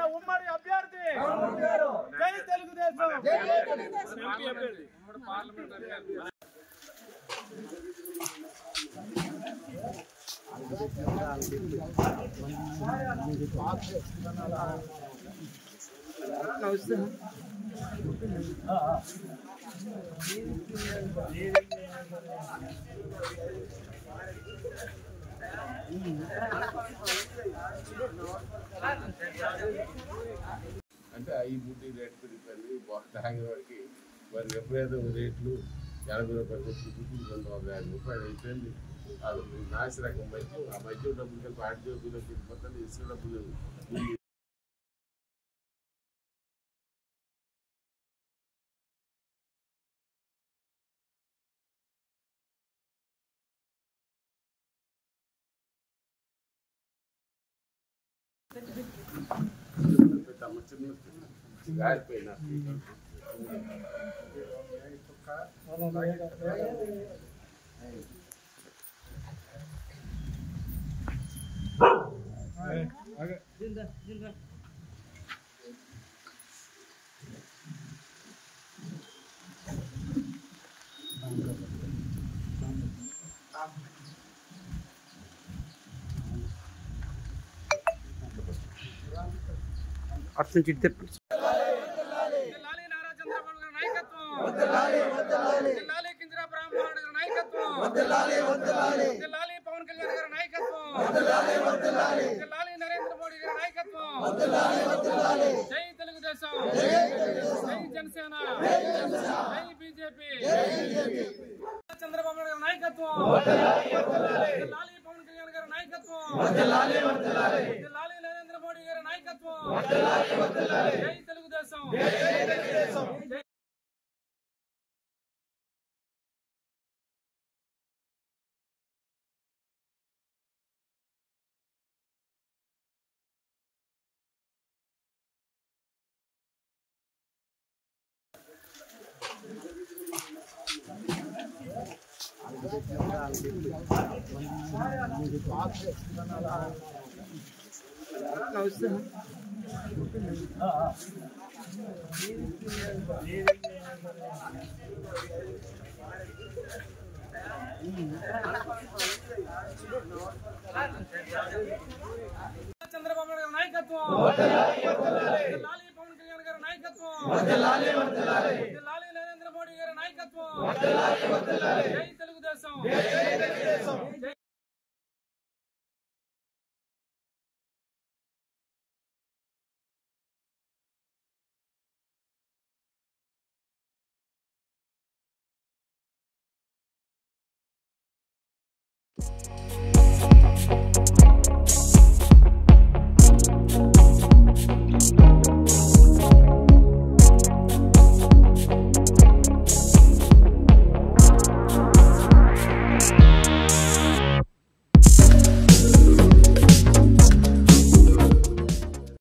ఉమ్మడి అభ్యర్థి జై తెలుగుదేశం అంటే ఐ బుడ్డి రేట్ పెరిగిపోయింది తాగేవాడికి మరి ఎప్పుడైతే రేట్లు 80 రూపాయలు వచ్చి 250 రూపాయలు అయిపోయింది. అది నాసి రకం మధ్య ఆ మధ్య డబ్బులు కలిపి ఆడి జోబులోకి వెళ్ళిపోతుంది. ఇసుక డబ్బులు గారిపోయినా అర్థం చిట్టే పవన్ కళ్యాణ్ గారి నాయకత్వం నరేంద్ర మోడీ గారి నాయకత్వం జై తెలుగుదేశం జై జనసేన జై బీజేపీ చంద్రబాబు గారి నాయకత్వం పవన్ కళ్యాణ్ గారి నాయకత్వం నరేంద్ర మోడీ గారి నాయకత్వం జై తెలుగుదేశం చంద్రబాబు గారి నాయకత్వం పవన్ కళ్యాణ్ గారి నాయకత్వం నరేంద్ర మోడీ గారి నాయకత్వం జై తెలుగుదేశం